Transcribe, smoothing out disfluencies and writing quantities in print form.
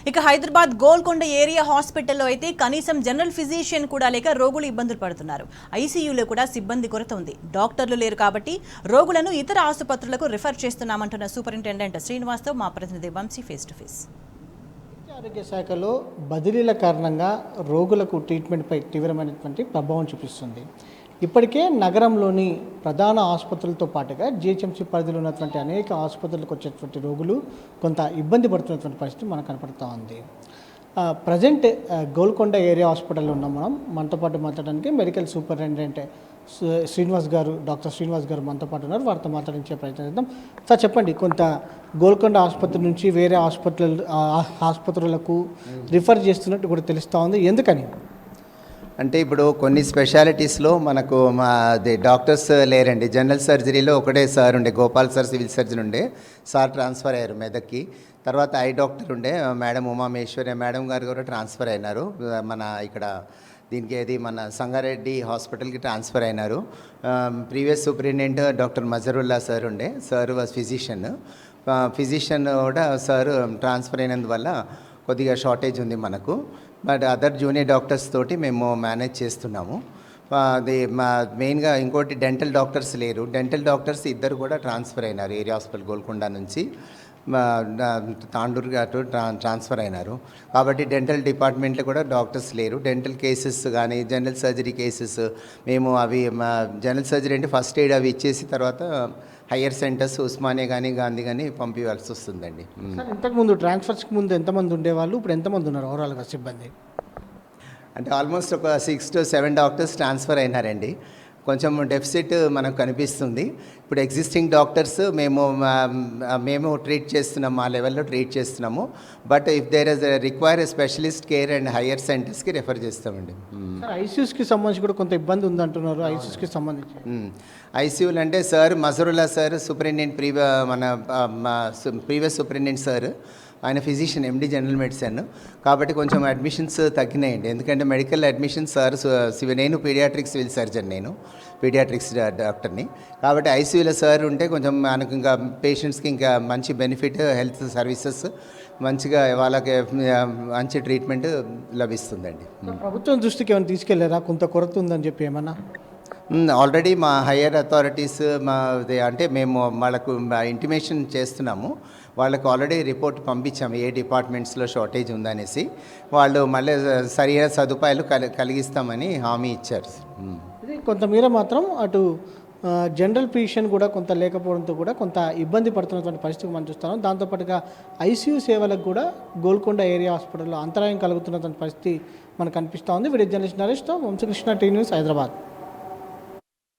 ఇక హైదరాబాద్ గోల్కొండ ఏరియా హాస్పిటల్లో అయితే కనీసం జనరల్ ఫిజిషియన్ కూడా లేక రోగులు ఇబ్బందులు పడుతున్నారు. ఐసీయూలో కూడా సిబ్బంది కొరత ఉంది. డాక్టర్లు లేరు కాబట్టి రోగులను ఇతర ఆసుపత్రులకు రిఫర్ చేస్తున్నామంటున్న సూపరింటెండెంట్ శ్రీనివాస్తో మా ప్రతినిధి వంశీ ఫేస్ టు ఫేస్. ఆరోగ్య శాఖలో బదిలీల కారణంగా రోగులకు ట్రీట్మెంట్పై తీవ్రమైనటువంటి ప్రభావం చూపిస్తుంది. ఇప్పటికే నగరంలోని ప్రధాన ఆసుపత్రులతో పాటుగా జిహెచ్ఎంసీ పరిధిలో ఉన్నటువంటి అనేక ఆసుపత్రులకు వచ్చేటువంటి రోగులు కొంత ఇబ్బంది పడుతున్నటువంటి పరిస్థితి మనకు కనపడుతూ ఉంది. ప్రజెంట్ గోల్కొండ ఏరియా హాస్పిటల్లో ఉన్నాం. మనతో పాటు మాట్లాడడానికి మెడికల్ సూపరింటెండెంట్ డాక్టర్ శ్రీనివాస్ గారు మనతో పాటు ఉన్నారు. వారితో మాట్లాడించే ప్రయత్నం చేద్దాం. సార్ చెప్పండి, కొంత గోల్కొండ ఆసుపత్రి నుంచి వేరే ఆసుపత్రులకు రిఫర్ చేస్తున్నట్టు కూడా తెలుస్తూ ఉంది. ఎందుకని అంటే ఇప్పుడు కొన్ని స్పెషాలిటీస్లో మనకు డాక్టర్స్ లేరండి. జనరల్ సర్జరీలో ఒకటే సార్ ఉండే, గోపాల్ సార్ సివిల్ సర్జన్ ఉండే, సార్ ట్రాన్స్ఫర్ అయ్యారు మెదక్కి. తర్వాత ఐ డాక్టర్ ఉండే మేడం ఉమామేశ్వరి మేడం గారు కూడా ట్రాన్స్ఫర్ అయినారు. మన ఇక్కడ దీనికి మన సంగారెడ్డి హాస్పిటల్కి ట్రాన్స్ఫర్ అయినారు. Previous superintendent doctor Mazarullah sir ఉండే, సార్ వాజ్ ఫిజిషియన్ కూడా సార్ ట్రాన్స్ఫర్ అయినందువల్ల కొద్దిగా షార్టేజ్ ఉంది మనకు. బట్ అదర్ జూనియర్ డాక్టర్స్ తోటి మేము మేనేజ్ చేస్తున్నాము. అది మెయిన్గా ఇంకోటి డెంటల్ డాక్టర్స్ లేరు. డెంటల్ డాక్టర్స్ ఇద్దరు కూడా ట్రాన్స్ఫర్ అయినారు ఏరియా హాస్పిటల్ గోల్కొండ నుంచి తాండూరు అటు ట్రాన్స్ఫర్ అయినారు. కాబట్టి డెంటల్ డిపార్ట్మెంట్లో కూడా డాక్టర్స్ లేరు. డెంటల్ కేసెస్ కానీ జనరల్ సర్జరీ కేసెస్ మేము అవి జనరల్ సర్జరీ అంటే ఫస్ట్ ఎయిడ్ అవి ఇచ్చేసి తర్వాత హయ్యర్ సెంటర్స్ ఉస్మానియా కానీ గాంధీ కానీ పంపించాల్సి వస్తుందండి. ఇంతకుముందు ట్రాన్స్ఫర్స్కి ముందు ఎంతమంది ఉండేవాళ్ళు, ఇప్పుడు ఎంతమంది ఉన్నారు ఓవరాల్గా సిబ్బంది? అంటే ఆల్మోస్ట్ ఒక 6 to 7 డాక్టర్స్ ట్రాన్స్ఫర్ అయినారండి. కొంచెం డెఫిసిట్ మనకు కనిపిస్తుంది. ఇప్పుడు ఎగ్జిస్టింగ్ డాక్టర్స్ మేము ట్రీట్ చేస్తున్నాము, మా లెవెల్లో ట్రీట్ చేస్తున్నాము. But if there is require specialist care and higher సెంటర్స్కి రెఫర్ చేస్తామండి. ఐసీయూస్కి సంబంధించి కూడా కొంత ఇబ్బంది ఉందంటున్నారు. ఐసీయూస్కి సంబంధించి ఐసీయూలు అంటే sir Mazharulla sir superintendent previous superintendent sir, ఆయన ఫిజిషియన్ ఎండి జనరల్ మెడిసిన్. కాబట్టి కొంచెం అడ్మిషన్స్ తగ్గినాయండి. ఎందుకంటే మెడికల్ అడ్మిషన్స్ సార్ నేను పీడియాట్రిక్స్ సివిల్ సర్జన్, నేను పీడియాట్రిక్స్ డాక్టర్ని. కాబట్టి ఐసీయూలో సార్ ఉంటే కొంచెం మనకు ఇంకా పేషెంట్స్కి ఇంకా మంచి బెనిఫిట్, హెల్త్ సర్వీసెస్ మంచిగా వాళ్ళకి మంచి ట్రీట్మెంట్ లభిస్తుందండి. ప్రభుత్వం దృష్టికి ఏమైనా తీసుకెళ్లారా కొంత కొరత ఉందని చెప్పి ఏమన్నా? ఆల్రెడీ మా హయ్యర్ అథారిటీస్ అంటే మేము వాళ్ళకు ఇంటిమేషన్ చేస్తున్నాము. వాళ్ళకు ఆల్రెడీ రిపోర్ట్ పంపించాము ఏ డిపార్ట్మెంట్స్లో షార్టేజ్ ఉందనేసి. వాళ్ళు మళ్ళీ సరైన సదుపాయాలు కలిగిస్తామని హామీ ఇచ్చారు. ఇది కొంతమేర మాత్రం అటు జనరల్ ఫిజిషియన్ కూడా కొంత లేకపోవడంతో కూడా కొంత ఇబ్బంది పడుతున్నటువంటి పరిస్థితి మనం చూస్తాం. దాంతోపాటుగా ఐసీయూ సేవలకు కూడా గోల్కొండ ఏరియా హాస్పిటల్లో అంతరాయం కలుగుతున్నటువంటి పరిస్థితి మనకు కనిపిస్తూ ఉంది. వీడియో జర్నలిస్ట్ నరేష్తో వంశకృష్ణ, టీ న్యూస్, హైదరాబాద్.